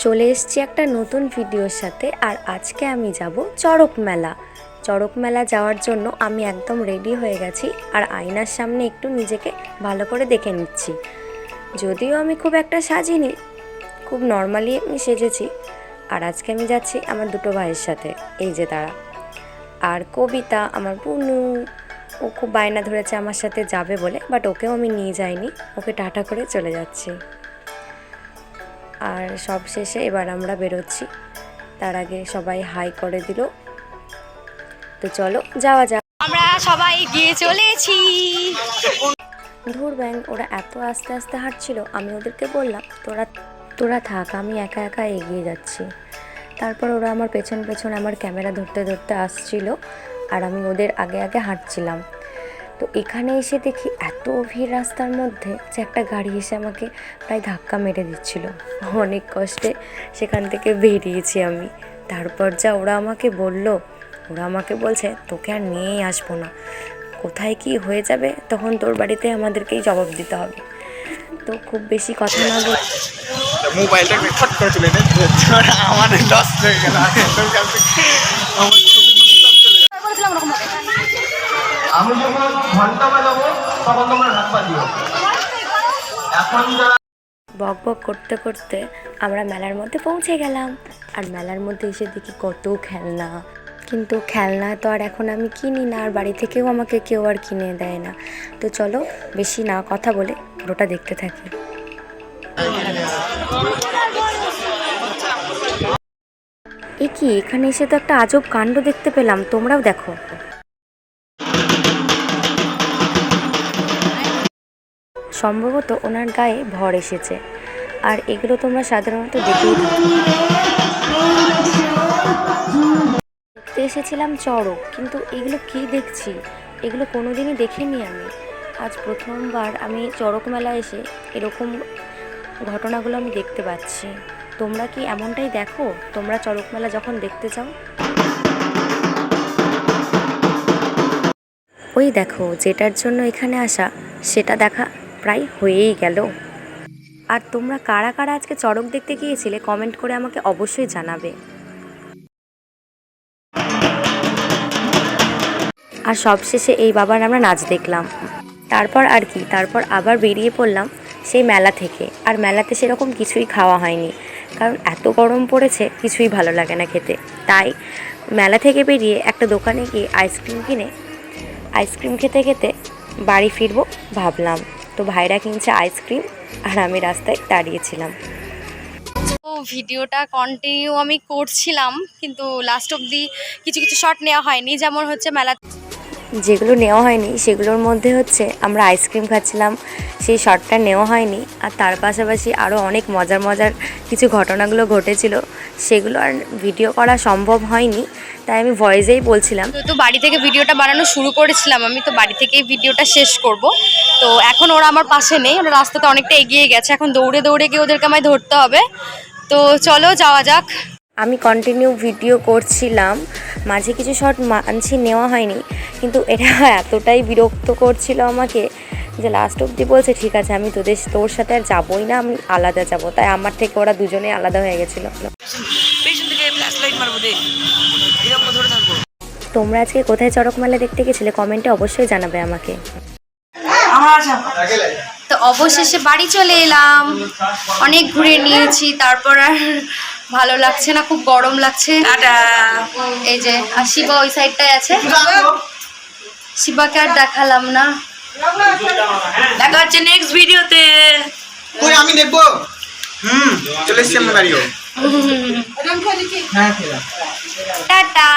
চলে এসেছি একটা নতুন ভিডিওর সাথে। আর আজকে আমি যাব চড়ক মেলা। চড়ক মেলা যাওয়ার জন্য আমি একদম রেডি হয়ে গেছি আর আয়নার সামনে একটু নিজেকে ভালো করে দেখে নিচ্ছি। যদিও আমি খুব একটা সাজিনি, খুব নর্মালি আমি সেজেছি। আর আজকে আমি যাচ্ছি আমার দুটো ভাইয়ের সাথে, এই যে তারা। আর কবিতা আমার বুনু, ও খুব বায়না ধরেছে আমার সাথে যাবে বলে, বাট ওকেও আমি নিয়ে যাইনি, ওকে টাটা করে চলে যাচ্ছি। আর সব শেষে এবার আমরা বেরোচ্ছি। তার আগে সবাই হাই করে দিল, তো চলো যাওয়া যাক। আমরা সবাই গিয়ে চলেছি। ধুর ব্যাং, ওরা এত আস্তে আস্তে হাঁটছিল, আমি ওদেরকে বললাম তোরা থাক, আমি একা একা এগিয়ে যাচ্ছি। তারপর ওরা আমার পেছন পেছন আমার ক্যামেরা ধরতে ধরতে আসছিল আর আমি ওদের আগে আগে হাঁটছিলাম। তো এখানে এসে দেখি এত ভিড় রাস্তার মধ্যে যে একটা গাড়ি এসে আমাকে প্রায় ধাক্কা মেরে দিচ্ছিল। অনেক কষ্টে সেখান থেকে বেরিয়েছি আমি। তারপর যা ওরা আমাকে বলছে তোকে আর নিয়েই আসবো না, কোথায় কি হয়ে যাবে তখন তোর বাড়িতে আমাদেরকেই জবাব দিতে হবে। তো খুব বেশি কথা না বল, মোবাইলটা ফট করে চলে আমার লস হয়ে গেল। আমি যখন ঘন্টা বাজাবো তখন তোমরা ঢাক বাজিও। এখন বক বক করতে করতে আমরা মেলার মধ্যে পৌঁছে গেলাম। আর মেলার মধ্যে এসে দেখি কত খেলনা, কিন্তু খেলনা তো আর এখন আমি কিনি না, আর বাড়ি থেকেও আমাকে কেউ আর কিনে দেয় না। তো চলো বেশি না কথা বলে পুরোটা দেখতে থাকি। এ কি, এখানে এসে তো একটা আজব কাণ্ড দেখতে পেলাম, তোমরাও দেখো। সম্ভবত ওনার গায়ে ভর এসেছে, আর এগুলো তোমরা সাধারণত দেখেই থাকো। দেখতে এসেছিলাম চড়ক, কিন্তু এগুলো কি দেখছি, এগুলো কোনোদিনই দেখিনি আমি। আজ প্রথমবার আমি চড়ক মেলা এসে এরকম ঘটনাগুলো আমি দেখতে পাচ্ছি। তোমরা কি এমনটাই দেখো তোমরা চড়ক মেলা যখন দেখতে যাও? ওই দেখো, যেটার জন্য এখানে আসা সেটা দেখা প্রায় হয়েই গেল। আর তোমরা কারা কারা আজকে চড়ক দেখতে গিয়েছিলে কমেন্ট করে আমাকে অবশ্যই জানাবে। আর সবশেষে এই বাবার আমরা নাচ দেখলাম। তারপর আবার বেরিয়ে পড়লাম সেই মেলা থেকে। আর মেলাতে সেরকম কিছুই খাওয়া হয়নি, কারণ এত গরম পড়েছে, কিছুই ভালো লাগে না খেতে। তাই মেলা থেকে বেরিয়ে একটা দোকানে গিয়ে আইসক্রিম খেতে খেতে বাড়ি ফিরবো ভাবলাম। তো ভাইরা কিনছে আইসক্রিম আর আমি রাস্তায় দাঁড়িয়েছিলাম। তো ভিডিওটা কন্টিনিউ আমি করছিলাম, কিন্তু লাস্ট অবধি কিছু কিছু শট নেওয়া হয়নি। যেমন হচ্ছে মেলা যেগুলো নেওয়া হয়নি সেগুলোর মধ্যে হচ্ছে আমরা আইসক্রিম খাচ্ছিলাম, সেই শটটা নেওয়া হয়নি। আর তার পাশাপাশি আরও অনেক মজার কিছু ঘটনাগুলো ঘটেছিল, সেগুলো আর ভিডিও করা সম্ভব হয়নি, তাই আমি ভয়েসেই বলছিলাম। তো বাড়ি থেকে ভিডিওটা বানানো শুরু করেছিলাম আমি, তো বাড়ি থেকেই ভিডিওটা শেষ করব। তো এখন ওরা আমার পাশে নেই, ওরা রাস্তাতে অনেকটা এগিয়ে গেছে, এখন দৌড়ে গিয়ে ওদেরকে আমায় ধরতে হবে। তো চলো যাওয়া যাক। আমি কন্টিনিউ ভিডিও করছিলাম, মাঝে কিছু শট নেওয়া হয়নি, কিন্তু এটা এতটাই বিরক্ত করছিল আমাকে যে লাস্ট অবধি বলছে ঠিক আছে আমি তোর সাথে আর যাবোই না, আমি আলাদা যাব। তাই আমার থেকে ওরা দুজনে আলাদা হয়ে গেছিলো। তোমরা আজকে কোথায় চড়ক মেলা দেখতে গেছিলে কমেন্টে অবশ্যই জানাবে আমাকে। তো অবশেষে বাড়ি চলে এলাম, অনেক ঘুরে নিয়েছি, তারপর আর ভালো লাগছে না, খুব গরম লাগছে। এই যে আর শিবা ওই সাইডটায় আছে, শিবাকে আর দেখালাম না। দেখা হচ্ছে নেক্সট ভিডিওতে। আমি দেখবো। চলে এসছি আমরা গাড়িও। টাটা।